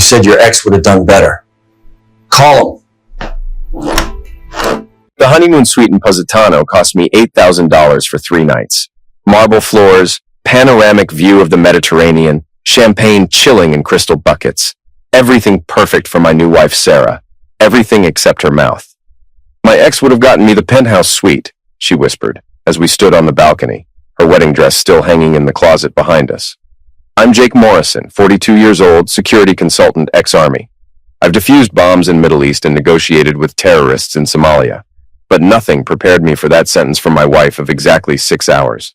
said your ex would have done better. Call him. The honeymoon suite in Positano cost me $8,000 for 3 nights. Marble floors, panoramic view of the Mediterranean, champagne chilling in crystal buckets. Everything perfect for my new wife, Sarah. Everything except her mouth. My ex would have gotten me the penthouse suite, she whispered, as we stood on the balcony, her wedding dress still hanging in the closet behind us. I'm Jake Morrison, 42 years old, security consultant, ex-Army. I've defused bombs in Middle East and negotiated with terrorists in Somalia. But nothing prepared me for that sentence from my wife of exactly 6 hours.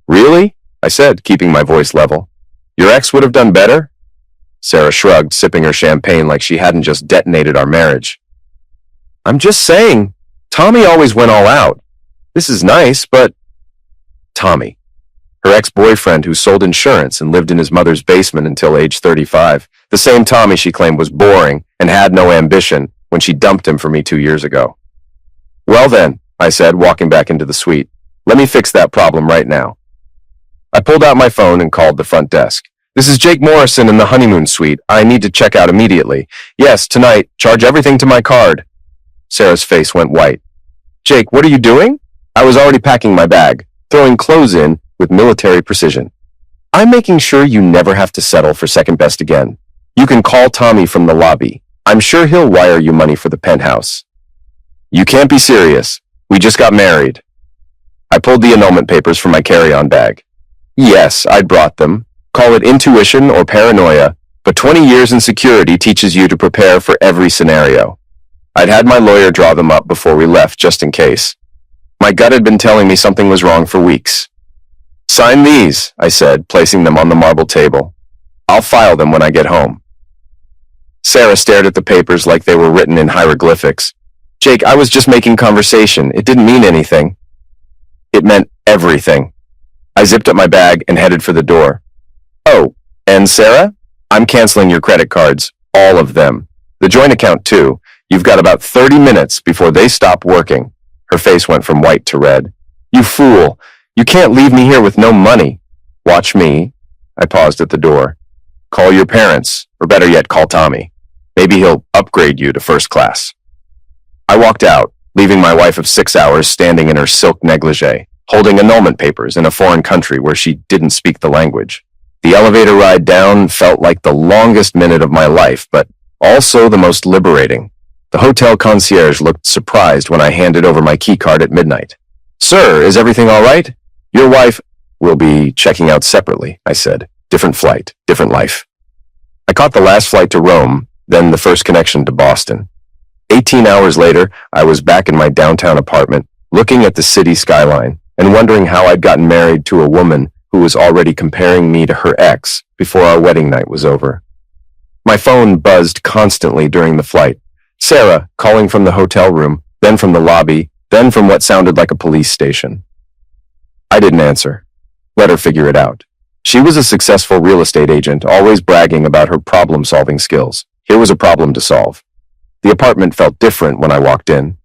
Really? I said, keeping my voice level. Your ex would have done better? Sarah shrugged, sipping her champagne like she hadn't just detonated our marriage. I'm just saying, Tommy always went all out. This is nice, but... Tommy. Her ex-boyfriend who sold insurance and lived in his mother's basement until age 35. The same Tommy she claimed was boring and had no ambition when she dumped him for me 2 years ago. Well then, I said, walking back into the suite. Let me fix that problem right now. I pulled out my phone and called the front desk. This is Jake Morrison in the honeymoon suite. I need to check out immediately. Yes, tonight. Charge everything to my card. Sarah's face went white. Jake, what are you doing? I was already packing my bag, throwing clothes in with military precision. I'm making sure you never have to settle for second best again. You can call Tommy from the lobby. I'm sure he'll wire you money for the penthouse. You can't be serious. We just got married. I pulled the annulment papers from my carry-on bag. Yes, I'd brought them. Call it intuition or paranoia, but 20 years in security teaches you to prepare for every scenario. I'd had my lawyer draw them up before we left, just in case. My gut had been telling me something was wrong for weeks. Sign these, I said, placing them on the marble table. I'll file them when I get home. Sarah stared at the papers like they were written in hieroglyphics. Jake, I was just making conversation. It didn't mean anything. It meant everything. I zipped up my bag and headed for the door. Oh, and Sarah? I'm canceling your credit cards. All of them. The joint account, too. You've got about 30 minutes before they stop working. Her face went from white to red. You fool. You can't leave me here with no money. Watch me. I paused at the door. Call your parents, or better yet, call Tommy. Maybe he'll upgrade you to first class. I walked out, leaving my wife of 6 hours standing in her silk negligee, holding annulment papers in a foreign country where she didn't speak the language. The elevator ride down felt like the longest minute of my life, but also the most liberating. The hotel concierge looked surprised when I handed over my key card at midnight. Sir, is everything all right? Your wife will be checking out separately, I said. Different flight, different life. I caught the last flight to Rome, then the first connection to Boston. 18 hours later, I was back in my downtown apartment, looking at the city skyline and wondering how I'd gotten married to a woman who was already comparing me to her ex before our wedding night was over. My phone buzzed constantly during the flight. Sarah, calling from the hotel room, then from the lobby, then from what sounded like a police station. I didn't answer. Let her figure it out. She was a successful real estate agent, always bragging about her problem-solving skills. Here was a problem to solve. The apartment felt different when I walked in.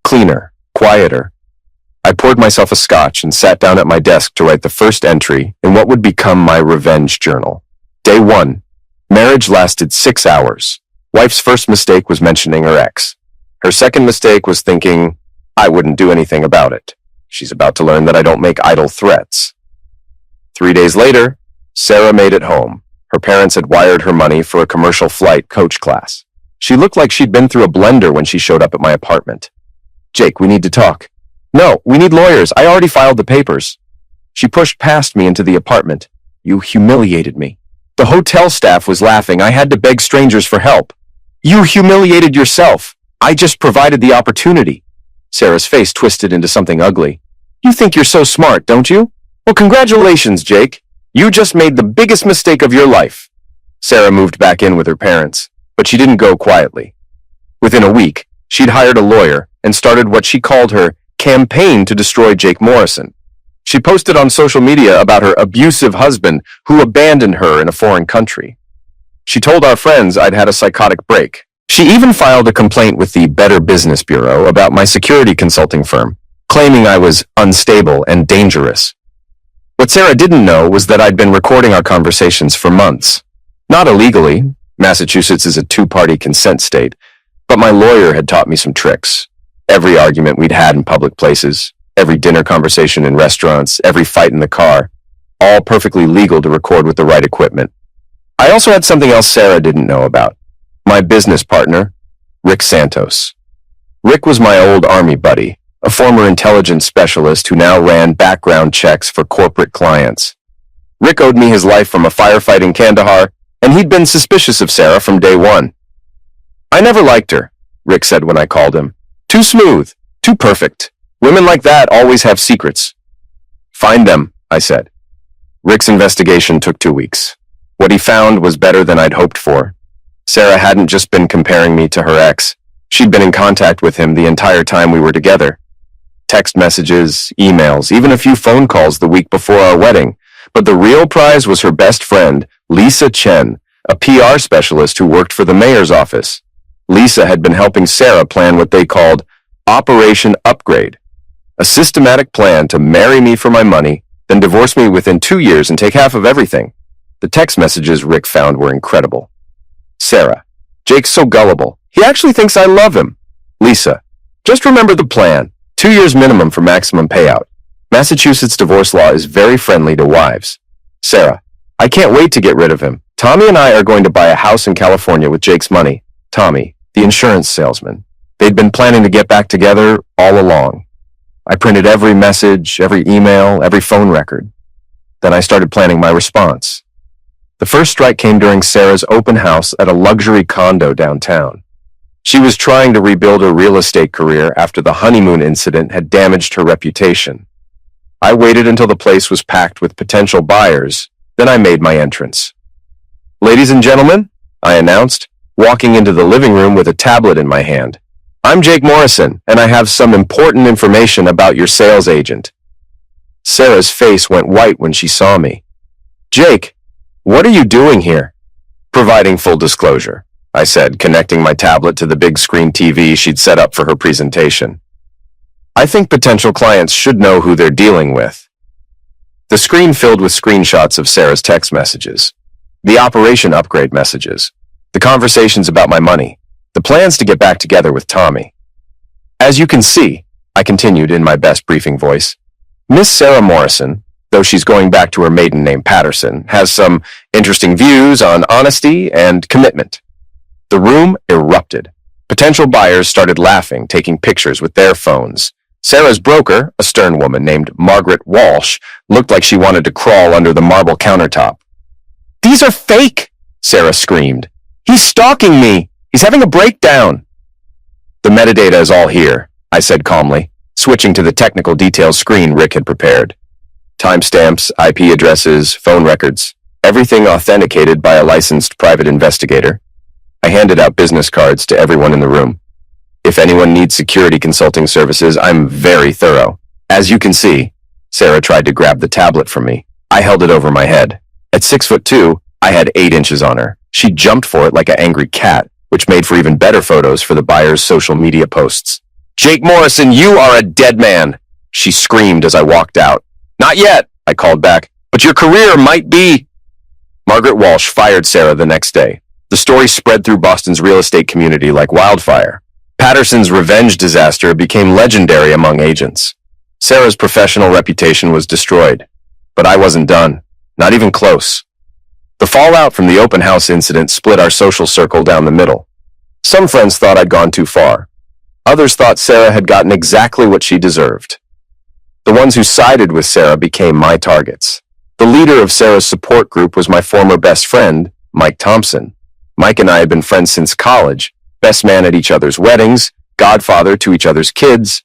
Cleaner, quieter. I poured myself a scotch and sat down at my desk to write the first entry in what would become my revenge journal. Day 1. Marriage lasted 6 hours. Wife's first mistake was mentioning her ex. Her second mistake was thinking I wouldn't do anything about it. She's about to learn that I don't make idle threats. 3 days later, Sarah made it home. Her parents had wired her money for a commercial flight coach class. She looked like she'd been through a blender when she showed up at my apartment. Jake, we need to talk. No, we need lawyers. I already filed the papers. She pushed past me into the apartment. You humiliated me. The hotel staff was laughing. I had to beg strangers for help. You humiliated yourself. I just provided the opportunity. Sarah's face twisted into something ugly. You think you're so smart, don't you? Well, congratulations, Jake. You just made the biggest mistake of your life. Sarah moved back in with her parents, but she didn't go quietly. Within a week, she'd hired a lawyer and started what she called her campaign to destroy Jake Morrison. She posted on social media about her abusive husband who abandoned her in a foreign country. She told our friends I'd had a psychotic break. She even filed a complaint with the Better Business Bureau about my security consulting firm, claiming I was unstable and dangerous. What Sarah didn't know was that I'd been recording our conversations for months. Not illegally, Massachusetts is a two-party consent state, but my lawyer had taught me some tricks. Every argument we'd had in public places, every dinner conversation in restaurants, every fight in the car, all perfectly legal to record with the right equipment. I also had something else Sarah didn't know about. My business partner, Rick Santos. Rick was my old Army buddy, a former intelligence specialist who now ran background checks for corporate clients. Rick owed me his life from a firefight in Kandahar, and he'd been suspicious of Sarah from day one. "I never liked her," Rick said when I called him. "Too smooth, too perfect. Women like that always have secrets." "Find them," I said. Rick's investigation took 2 weeks. What he found was better than I'd hoped for. Sarah hadn't just been comparing me to her ex. She'd been in contact with him the entire time we were together. Text messages, emails, even a few phone calls the week before our wedding. But the real prize was her best friend, Lisa Chen, a PR specialist who worked for the mayor's office. Lisa had been helping Sarah plan what they called Operation Upgrade, a systematic plan to marry me for my money, then divorce me within 2 years and take half of everything. The text messages Rick found were incredible. Sarah, "Jake's so gullible. He actually thinks I love him." Lisa, "Just remember the plan. 2 years minimum for maximum payout. Massachusetts divorce law is very friendly to wives." Sarah, "I can't wait to get rid of him. Tommy and I are going to buy a house in California with Jake's money." Tommy, the insurance salesman. They'd been planning to get back together all along. I printed every message, every email, every phone record. Then I started planning my response. The first strike came during Sarah's open house at a luxury condo downtown. She was trying to rebuild her real estate career after the honeymoon incident had damaged her reputation. I waited until the place was packed with potential buyers, then I made my entrance. "Ladies and gentlemen," I announced, walking into the living room with a tablet in my hand. "I'm Jake Morrison, and I have some important information about your sales agent." Sarah's face went white when she saw me. "Jake, what are you doing here?" "Providing full disclosure," I said, connecting my tablet to the big screen TV she'd set up for her presentation. "I think potential clients should know who they're dealing with." The screen filled with screenshots of Sarah's text messages, the Operation Upgrade messages, the conversations about my money, the plans to get back together with Tommy. "As you can see," I continued in my best briefing voice, "Miss Sarah Morrison, though she's going back to her maiden name Patterson, has some interesting views on honesty and commitment." The room erupted. Potential buyers started laughing, taking pictures with their phones. Sarah's broker, a stern woman named Margaret Walsh, looked like she wanted to crawl under the marble countertop. "These are fake!" Sarah screamed. "He's stalking me! He's having a breakdown!" "The metadata is all here," I said calmly, switching to the technical details screen Rick had prepared. Timestamps, IP addresses, phone records, everything authenticated by a licensed private investigator. I handed out business cards to everyone in the room. "If anyone needs security consulting services, I'm very thorough." As you can see, Sarah tried to grab the tablet from me. I held it over my head. At 6'2", I had 8 inches on her. She jumped for it like an angry cat, which made for even better photos for the buyer's social media posts. "Jake Morrison, you are a dead man!" she screamed as I walked out. "Not yet," I called back, "but your career might be..." Margaret Walsh fired Sarah the next day. The story spread through Boston's real estate community like wildfire. Patterson's revenge disaster became legendary among agents. Sarah's professional reputation was destroyed. But I wasn't done. Not even close. The fallout from the open house incident split our social circle down the middle. Some friends thought I'd gone too far. Others thought Sarah had gotten exactly what she deserved. The ones who sided with Sarah became my targets. The leader of Sarah's support group was my former best friend, Mike Thompson. Mike and I had been friends since college, best man at each other's weddings, godfather to each other's kids.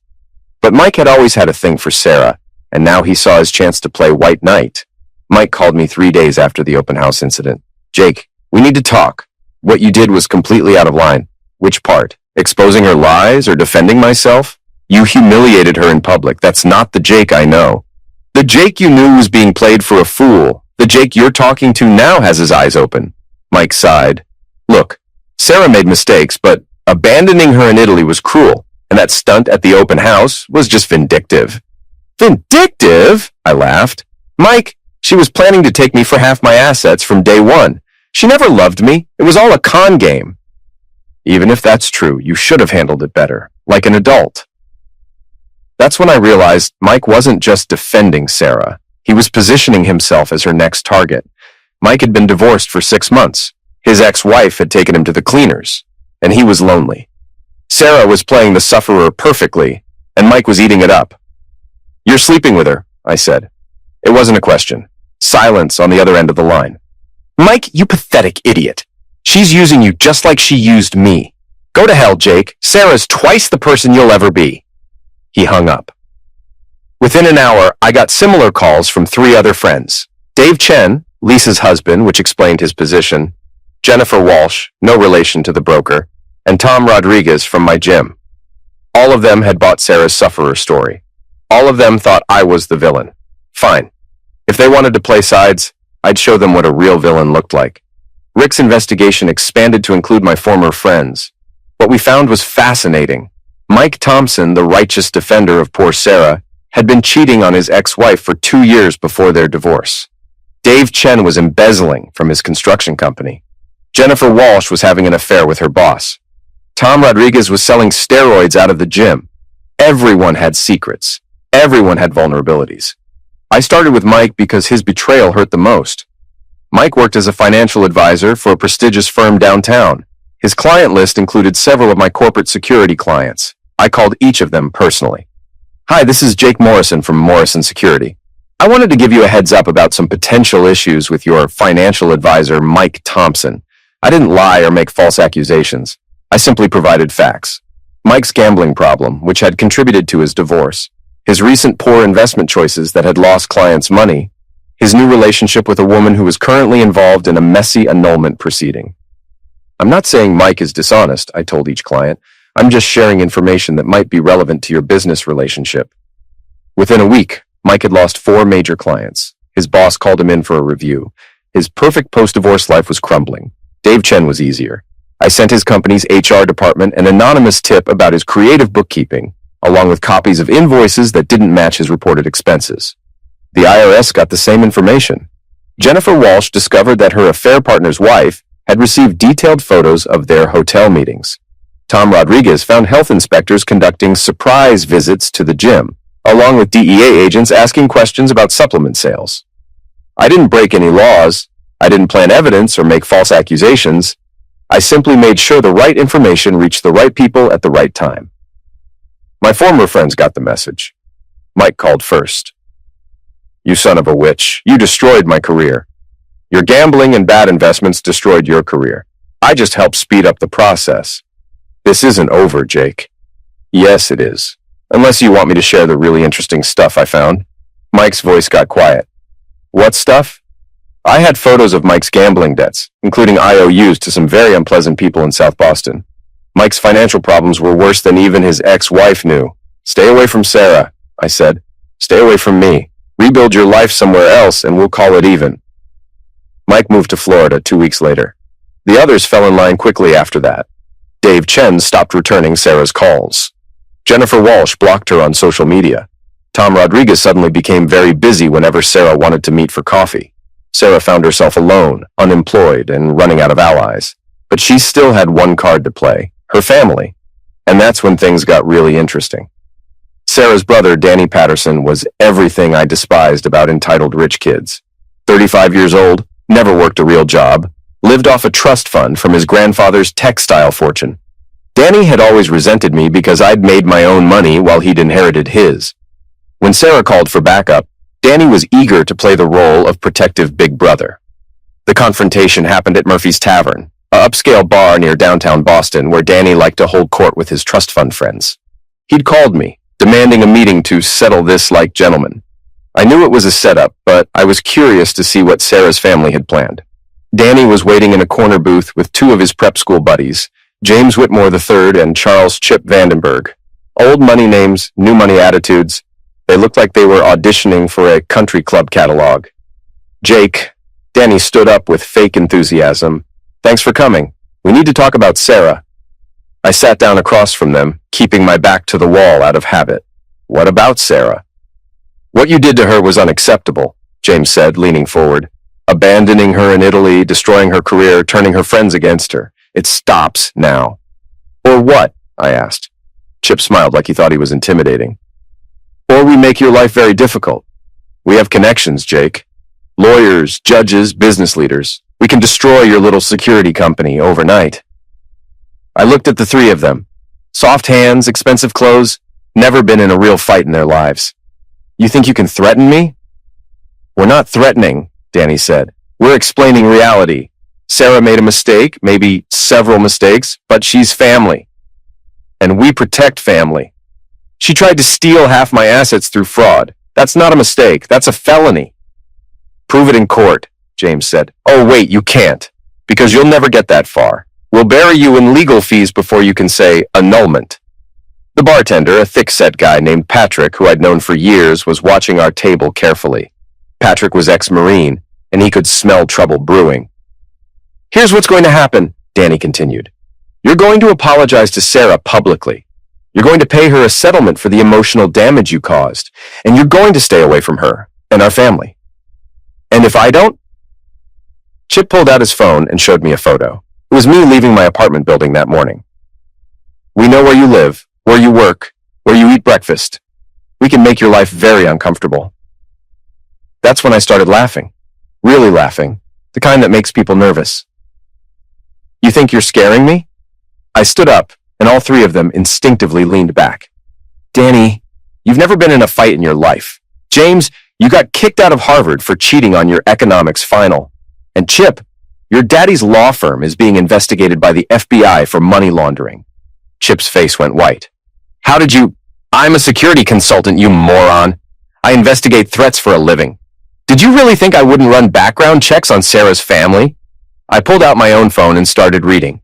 But Mike had always had a thing for Sarah, and now he saw his chance to play white knight. Mike called me 3 days after the open house incident. "Jake, we need to talk. What you did was completely out of line." "Which part? Exposing her lies or defending myself?" "You humiliated her in public. That's not the Jake I know. The Jake you knew was being played for a fool. The Jake you're talking to now has his eyes open." Mike sighed. "Look, Sarah made mistakes, but abandoning her in Italy was cruel, and that stunt at the open house was just vindictive." "Vindictive?" I laughed. "Mike, she was planning to take me for half my assets from day one. She never loved me. It was all a con game. Even if that's true, you should have handled it better, like an adult. That's when I realized Mike wasn't just defending Sarah. He was positioning himself as her next target. Mike had been divorced for 6 months. His ex-wife had taken him to the cleaners, and he was lonely. Sarah was playing the sufferer perfectly, and Mike was eating it up. "You're sleeping with her," I said. It wasn't a question. Silence on the other end of the line. "Mike, you pathetic idiot. She's using you just like she used me. Go to hell, Jake. Sarah's twice the person you'll ever be." He hung up. Within an hour, I got similar calls from 3 other friends. Dave Chen, Lisa's husband, which explained his position, Jennifer Walsh, no relation to the broker, and Tom Rodriguez from my gym. All of them had bought Sarah's sufferer story. All of them thought I was the villain. Fine. If they wanted to play sides, I'd show them what a real villain looked like. Rick's investigation expanded to include my former friends. What we found was fascinating. Mike Thompson, the righteous defender of poor Sarah, had been cheating on his ex-wife for 2 years before their divorce. Dave Chen was embezzling from his construction company. Jennifer Walsh was having an affair with her boss. Tom Rodriguez was selling steroids out of the gym. Everyone had secrets. Everyone had vulnerabilities. I started with Mike because his betrayal hurt the most. Mike worked as a financial advisor for a prestigious firm downtown. His client list included several of my corporate security clients. I called each of them personally. "Hi, this is Jake Morrison from Morrison Security. I wanted to give you a heads up about some potential issues with your financial advisor, Mike Thompson. I didn't lie or make false accusations. I simply provided facts. Mike's gambling problem, which had contributed to his divorce, his recent poor investment choices that had lost clients' money, his new relationship with a woman who was currently involved in a messy annulment proceeding. I'm not saying Mike is dishonest," I told each client. "I'm just sharing information that might be relevant to your business relationship." Within a week, Mike had lost 4 major clients. His boss called him in for a review. His perfect post-divorce life was crumbling. Dave Chen was easier. I sent his company's HR department an anonymous tip about his creative bookkeeping, along with copies of invoices that didn't match his reported expenses. The IRS got the same information. Jennifer Walsh discovered that her affair partner's wife had received detailed photos of their hotel meetings. Tom Rodriguez found health inspectors conducting surprise visits to the gym, along with DEA agents asking questions about supplement sales. I didn't break any laws. I didn't plant evidence or make false accusations. I simply made sure the right information reached the right people at the right time. My former friends got the message. Mike called first. "You son of a witch, you destroyed my career. Your gambling and bad investments destroyed your career. I just helped speed up the process. This isn't over, Jake." "Yes, it is. Unless you want me to share the really interesting stuff I found." Mike's voice got quiet. "What stuff?" I had photos of Mike's gambling debts, including IOUs to some very unpleasant people in South Boston. Mike's financial problems were worse than even his ex-wife knew. "Stay away from Sarah," I said. "Stay away from me. Rebuild your life somewhere else and we'll call it even." Mike moved to Florida 2 weeks later. The others fell in line quickly after that. Dave Chen stopped returning Sarah's calls. Jennifer Walsh blocked her on social media. Tom Rodriguez suddenly became very busy whenever Sarah wanted to meet for coffee. Sarah found herself alone, unemployed, and running out of allies. But she still had one card to play, her family. And that's when things got really interesting. Sarah's brother, Danny Patterson, was everything I despised about entitled rich kids. 35 years old, never worked a real job, lived off a trust fund from his grandfather's textile fortune. Danny had always resented me because I'd made my own money while he'd inherited his. When Sarah called for backup, Danny was eager to play the role of protective big brother. The confrontation happened at Murphy's Tavern, an upscale bar near downtown Boston where Danny liked to hold court with his trust fund friends. He'd called me, demanding a meeting to settle this like gentlemen. I knew it was a setup, but I was curious to see what Sarah's family had planned. Danny was waiting in a corner booth with 2 of his prep school buddies, James Whitmore III and Charles Chip Vandenberg. Old money names, new money attitudes. They looked like they were auditioning for a country club catalog. "Jake," Danny stood up with fake enthusiasm. "Thanks for coming. We need to talk about Sarah." I sat down across from them, keeping my back to the wall out of habit. "What about Sarah?" "What you did to her was unacceptable," James said, leaning forward. abandoning her in Italy, destroying her career, turning her friends against her. It stops now. Or what? I asked. Chip smiled like he thought he was intimidating. Or we make your life very difficult. We have connections, Jake. Lawyers, judges, business leaders. We can destroy your little security company overnight. I looked at the three of them. Soft hands, expensive clothes, never been in a real fight in their lives. You think you can threaten me? We're not threatening, Danny said. We're explaining reality. Sarah made a mistake, maybe several mistakes, but she's family. And we protect family. She tried to steal half my assets through fraud. That's not a mistake. That's a felony. Prove it in court, James said. Oh, wait, you can't, because you'll never get that far. We'll bury you in legal fees before you can say annulment. The bartender, a thick-set guy named Patrick, who I'd known for years, was watching our table carefully. Patrick was ex-Marine, and he could smell trouble brewing. Here's what's going to happen, Danny continued. You're going to apologize to Sarah publicly. You're going to pay her a settlement for the emotional damage you caused, and you're going to stay away from her and our family. And if I don't? Chip pulled out his phone and showed me a photo. It was me leaving my apartment building that morning. We know where you live, where you work, where you eat breakfast. We can make your life very uncomfortable. That's when I started laughing. Really laughing. The kind that makes people nervous. You think you're scaring me? I stood up, and all three of them instinctively leaned back. Danny, you've never been in a fight in your life. James, you got kicked out of Harvard for cheating on your economics final. And Chip, your daddy's law firm is being investigated by the FBI for money laundering. Chip's face went white. How did you... I'm a security consultant, you moron. I investigate threats for a living. Did you really think I wouldn't run background checks on Sarah's family? I pulled out my own phone and started reading.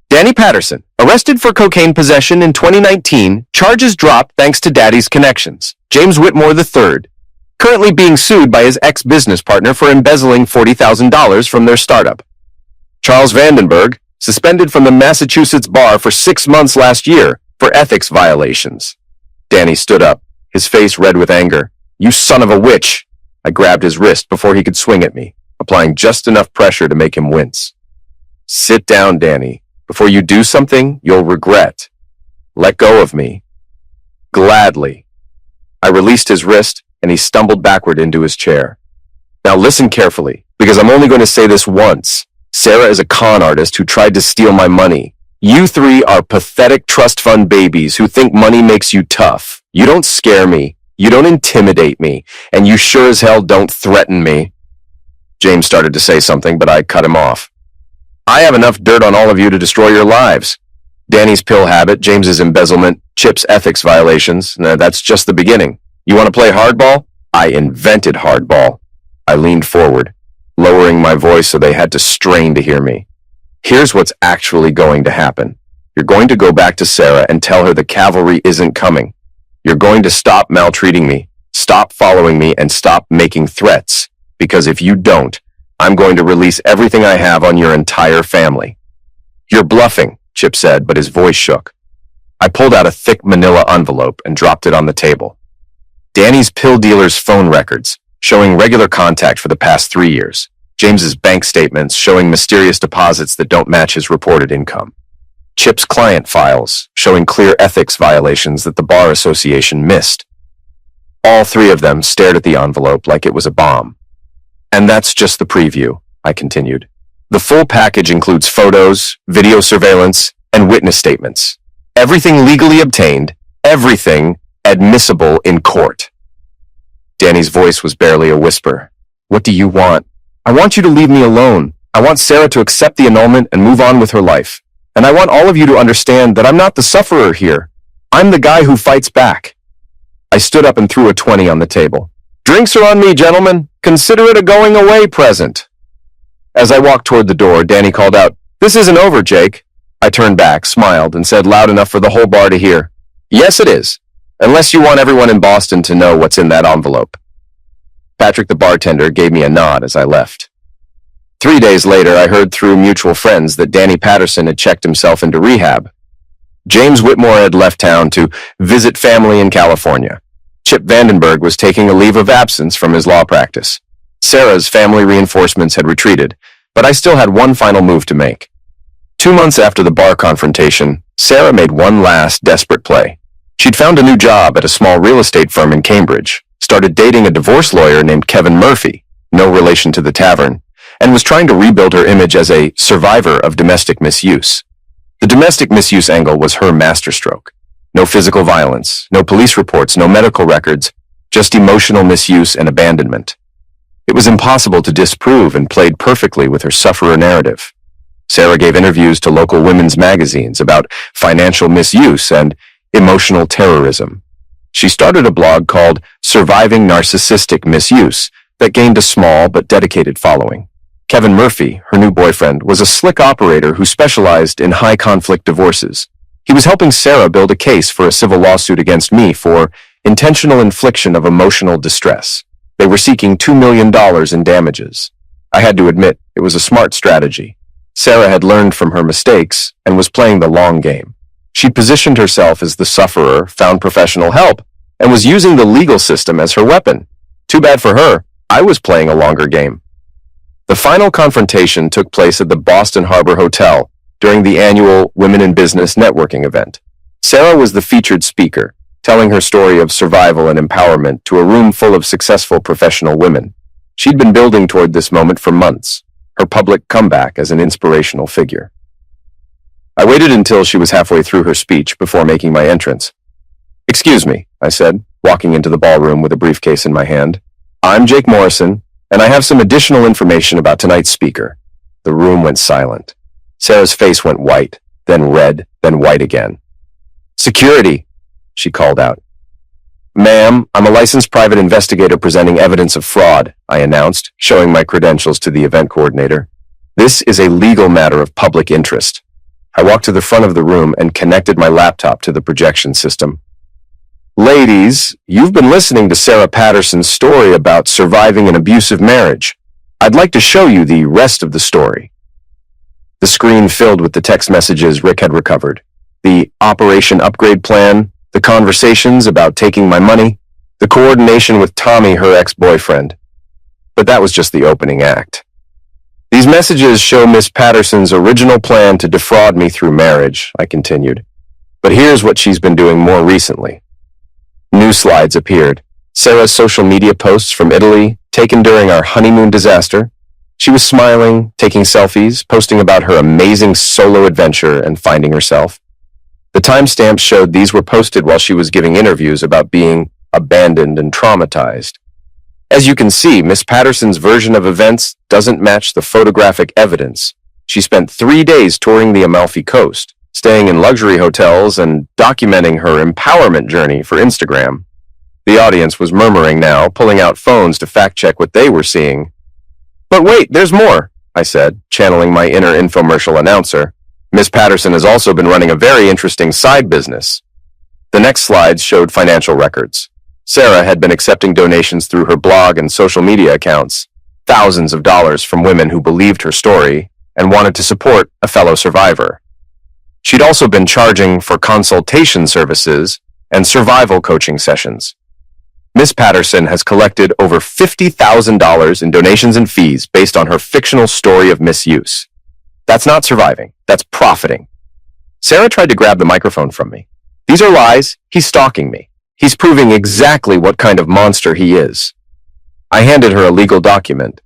Danny Patterson, arrested for cocaine possession in 2019, charges dropped thanks to daddy's connections. James Whitmore III, currently being sued by his ex-business partner for embezzling $40,000 from their startup. Charles Vandenberg, suspended from the Massachusetts bar for 6 months last year for ethics violations. Danny stood up, his face red with anger. You son of a witch! I grabbed his wrist before he could swing at me, applying just enough pressure to make him wince. Sit down, Danny. Before you do something, you'll regret. Let go of me. Gladly. I released his wrist, and he stumbled backward into his chair. Now listen carefully, because I'm only going to say this once. Sarah is a con artist who tried to steal my money. You three are pathetic trust fund babies who think money makes you tough. You don't scare me. You don't intimidate me. And you sure as hell don't threaten me. James started to say something, but I cut him off. I have enough dirt on all of you to destroy your lives. Danny's pill habit, James's embezzlement, Chip's ethics violations. That's just the beginning. You want to play hardball? I invented hardball. I leaned forward, lowering my voice so they had to strain to hear me. Here's what's actually going to happen. You're going to go back to Sarah and tell her the cavalry isn't coming. You're going to stop maltreating me, stop following me, and stop making threats. Because if you don't, I'm going to release everything I have on your entire family. You're bluffing, Chip said, but his voice shook. I pulled out a thick manila envelope and dropped it on the table. Danny's pill dealer's phone records, showing regular contact for the past 3 years. James's bank statements showing mysterious deposits that don't match his reported income. Chip's client files, showing clear ethics violations that the Bar Association missed. All three of them stared at the envelope like it was a bomb. And that's just the preview, I continued. The full package includes photos, video surveillance, and witness statements. Everything legally obtained, everything admissible in court. Danny's voice was barely a whisper. What do you want? I want you to leave me alone. I want Sarah to accept the annulment and move on with her life. And I want all of you to understand that I'm not the sufferer here. I'm the guy who fights back. I stood up and threw a 20 on the table. Drinks are on me, gentlemen. Consider it a going-away present. As I walked toward the door, Danny called out, This isn't over, Jake. I turned back, smiled, and said loud enough for the whole bar to hear, Yes, it is. Unless you want everyone in Boston to know what's in that envelope. Patrick the bartender gave me a nod as I left. 3 days later, I heard through mutual friends that Danny Patterson had checked himself into rehab. James Whitmore had left town to visit family in California. Chip Vandenberg was taking a leave of absence from his law practice. Sarah's family reinforcements had retreated, but I still had one final move to make. 2 months after the bar confrontation, Sarah made one last desperate play. She'd found a new job at a small real estate firm in Cambridge, started dating a divorce lawyer named Kevin Murphy, no relation to the tavern, and was trying to rebuild her image as a survivor of domestic misuse. The domestic misuse angle was her masterstroke. No physical violence, no police reports, no medical records, just emotional misuse and abandonment. It was impossible to disprove and played perfectly with her sufferer narrative. Sarah gave interviews to local women's magazines about financial misuse and emotional terrorism. She started a blog called Surviving Narcissistic Misuse that gained a small but dedicated following. Kevin Murphy, her new boyfriend, was a slick operator who specialized in high-conflict divorces. He was helping Sarah build a case for a civil lawsuit against me for intentional infliction of emotional distress. They were seeking $2 million in damages. I had to admit, it was a smart strategy. Sarah had learned from her mistakes and was playing the long game. She positioned herself as the sufferer, found professional help, and was using the legal system as her weapon. Too bad for her, I was playing a longer game. The final confrontation took place at the Boston Harbor Hotel during the annual Women in Business networking event. Sarah was the featured speaker, telling her story of survival and empowerment to a room full of successful professional women. She'd been building toward this moment for months, her public comeback as an inspirational figure. I waited until she was halfway through her speech before making my entrance. "Excuse me," I said, walking into the ballroom with a briefcase in my hand. "I'm Jake Morrison, and I have some additional information about tonight's speaker." The room went silent. Sarah's face went white, then red, then white again. "Security," she called out. "Ma'am, I'm a licensed private investigator presenting evidence of fraud," I announced, showing my credentials to the event coordinator. "This is a legal matter of public interest." I walked to the front of the room and connected my laptop to the projection system. "Ladies, you've been listening to Sarah Patterson's story about surviving an abusive marriage. I'd like to show you the rest of the story." The screen filled with the text messages Rick had recovered. The Operation Upgrade Plan, the conversations about taking my money, the coordination with Tommy, her ex-boyfriend. But that was just the opening act. "These messages show Miss Patterson's original plan to defraud me through marriage," I continued. "But here's what she's been doing more recently." New slides appeared. Sarah's social media posts from Italy, taken during our honeymoon disaster. She was smiling, taking selfies, posting about her amazing solo adventure and finding herself. The timestamps showed these were posted while she was giving interviews about being abandoned and traumatized. As you can see, Miss Patterson's version of events doesn't match the photographic evidence. She spent 3 days touring the Amalfi Coast, staying in luxury hotels and documenting her empowerment journey for Instagram. The audience was murmuring now, pulling out phones to fact-check what they were seeing. "But wait, there's more," I said, channeling my inner infomercial announcer. "Miss Patterson has also been running a very interesting side business." The next slides showed financial records. Sarah had been accepting donations through her blog and social media accounts, thousands of dollars from women who believed her story and wanted to support a fellow survivor. She'd also been charging for consultation services and survival coaching sessions. Miss Patterson has collected over $50,000 in donations and fees based on her fictional story of misuse. That's not surviving, that's profiting. Sarah tried to grab the microphone from me. "These are lies. He's stalking me. He's proving exactly what kind of monster he is." I handed her a legal document.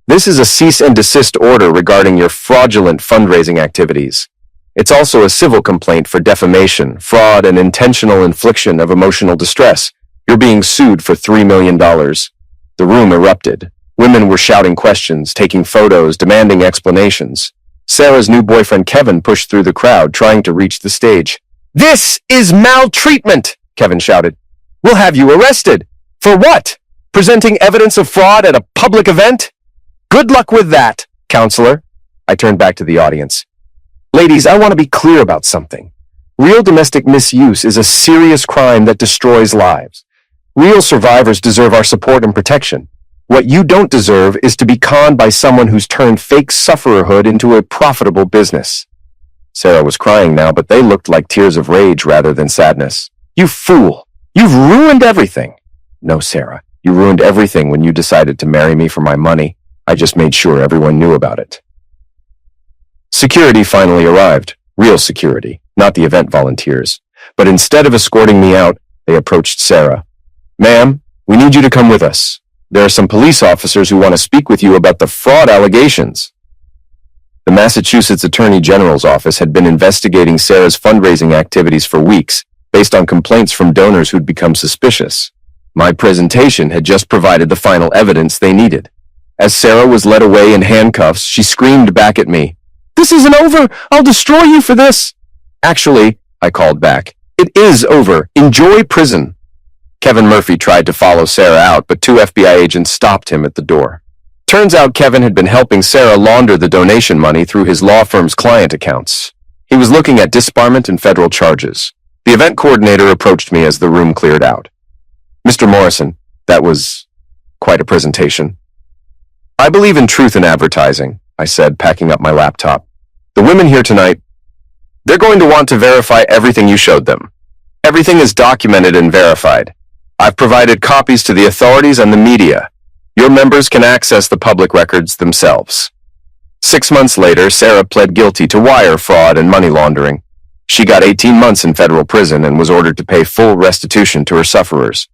"This is a cease and desist order regarding your fraudulent fundraising activities. It's also a civil complaint for defamation, fraud, and intentional infliction of emotional distress. You're being sued for $3 million. The room erupted. Women were shouting questions, taking photos, demanding explanations. Sarah's new boyfriend Kevin pushed through the crowd, trying to reach the stage. "This is maltreatment!" Kevin shouted. "We'll have you arrested." "For what? Presenting evidence of fraud at a public event?" "Good luck with that, counselor." I turned back to the audience. "Ladies, I want to be clear about something. Real domestic misuse is a serious crime that destroys lives. Real survivors deserve our support and protection. What you don't deserve is to be conned by someone who's turned fake suffererhood into a profitable business." Sarah was crying now, but they looked like tears of rage rather than sadness. "You fool! You've ruined everything." "No, Sarah, You ruined everything when you decided to marry me for my money. I just made sure everyone knew about it. Security finally arrived. Real security, not the event volunteers. But instead of escorting me out, they approached Sarah. "Ma'am, we need you to come with us. There are some police officers who want to speak with you about the fraud allegations." The Massachusetts Attorney General's office had been investigating Sarah's fundraising activities for weeks, based on complaints from donors who'd become suspicious. My presentation had just provided the final evidence they needed. As Sarah was led away in handcuffs, she screamed back at me, "This isn't over! I'll destroy you for this!" "Actually," I called back, "it is over. Enjoy prison." Kevin Murphy tried to follow Sarah out, but 2 FBI agents stopped him at the door. Turns out Kevin had been helping Sarah launder the donation money through his law firm's client accounts. He was looking at disbarment and federal charges. The event coordinator approached me as the room cleared out. "Mr. Morrison, that was quite a presentation." "I believe in truth in advertising," I said, packing up my laptop. "The women here tonight, they're going to want to verify everything you showed them. Everything is documented and verified. I've provided copies to the authorities and the media. Your members can access the public records themselves." 6 months later, Sarah pled guilty to wire fraud and money laundering. She got 18 months in federal prison and was ordered to pay full restitution to her sufferers.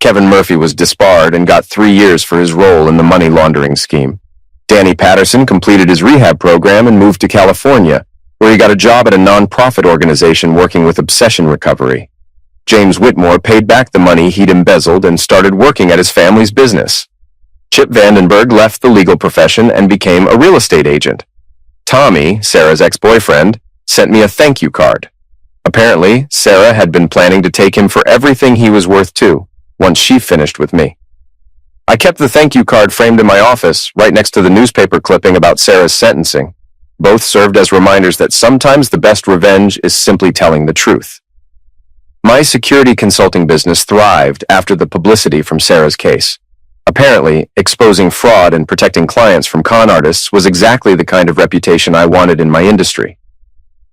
Kevin Murphy was disbarred and got 3 years for his role in the money laundering scheme. Danny Patterson completed his rehab program and moved to California, where he got a job at a non-profit organization working with obsession recovery. James Whitmore paid back the money he'd embezzled and started working at his family's business. Chip Vandenberg left the legal profession and became a real estate agent. Tommy, Sarah's ex-boyfriend, sent me a thank you card. Apparently, Sarah had been planning to take him for everything he was worth too, once she finished with me. I kept the thank you card framed in my office, right next to the newspaper clipping about Sarah's sentencing. Both served as reminders that sometimes the best revenge is simply telling the truth. My security consulting business thrived after the publicity from Sarah's case. Apparently, exposing fraud and protecting clients from con artists was exactly the kind of reputation I wanted in my industry.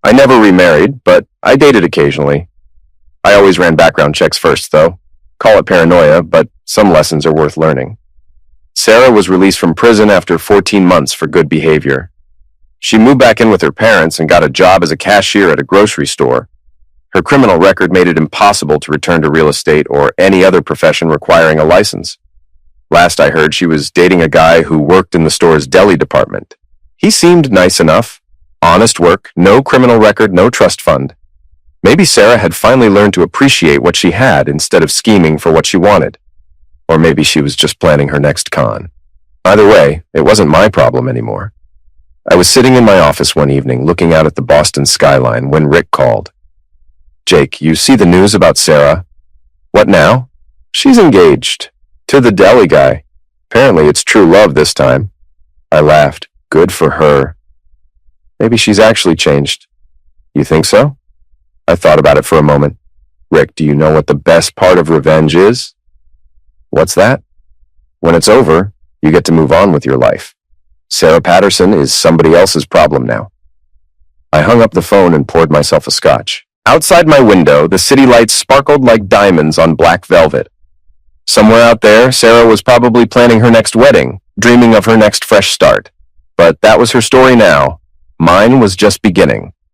I never remarried, but I dated occasionally. I always ran background checks first, though. Call it paranoia, but some lessons are worth learning. Sarah was released from prison after 14 months for good behavior. She moved back in with her parents and got a job as a cashier at a grocery store. Her criminal record made it impossible to return to real estate or any other profession requiring a license. Last I heard, she was dating a guy who worked in the store's deli department. He seemed nice enough. Honest work, no criminal record, no trust fund. Maybe Sarah had finally learned to appreciate what she had instead of scheming for what she wanted. Or maybe she was just planning her next con. Either way, it wasn't my problem anymore. I was sitting in my office one evening looking out at the Boston skyline when Rick called. "Jake, you see the news about Sarah?" "What now?" "She's engaged. To the deli guy. Apparently it's true love this time." I laughed. Good for her. Maybe she's actually changed. You think so? I thought about it for a moment. "Rick, do you know what the best part of revenge is?" "What's that?" "When it's over, you get to move on with your life. Sarah Patterson is somebody else's problem now." I hung up the phone and poured myself a scotch. Outside my window, the city lights sparkled like diamonds on black velvet. Somewhere out there, Sarah was probably planning her next wedding, dreaming of her next fresh start. But that was her story now. Mine was just beginning.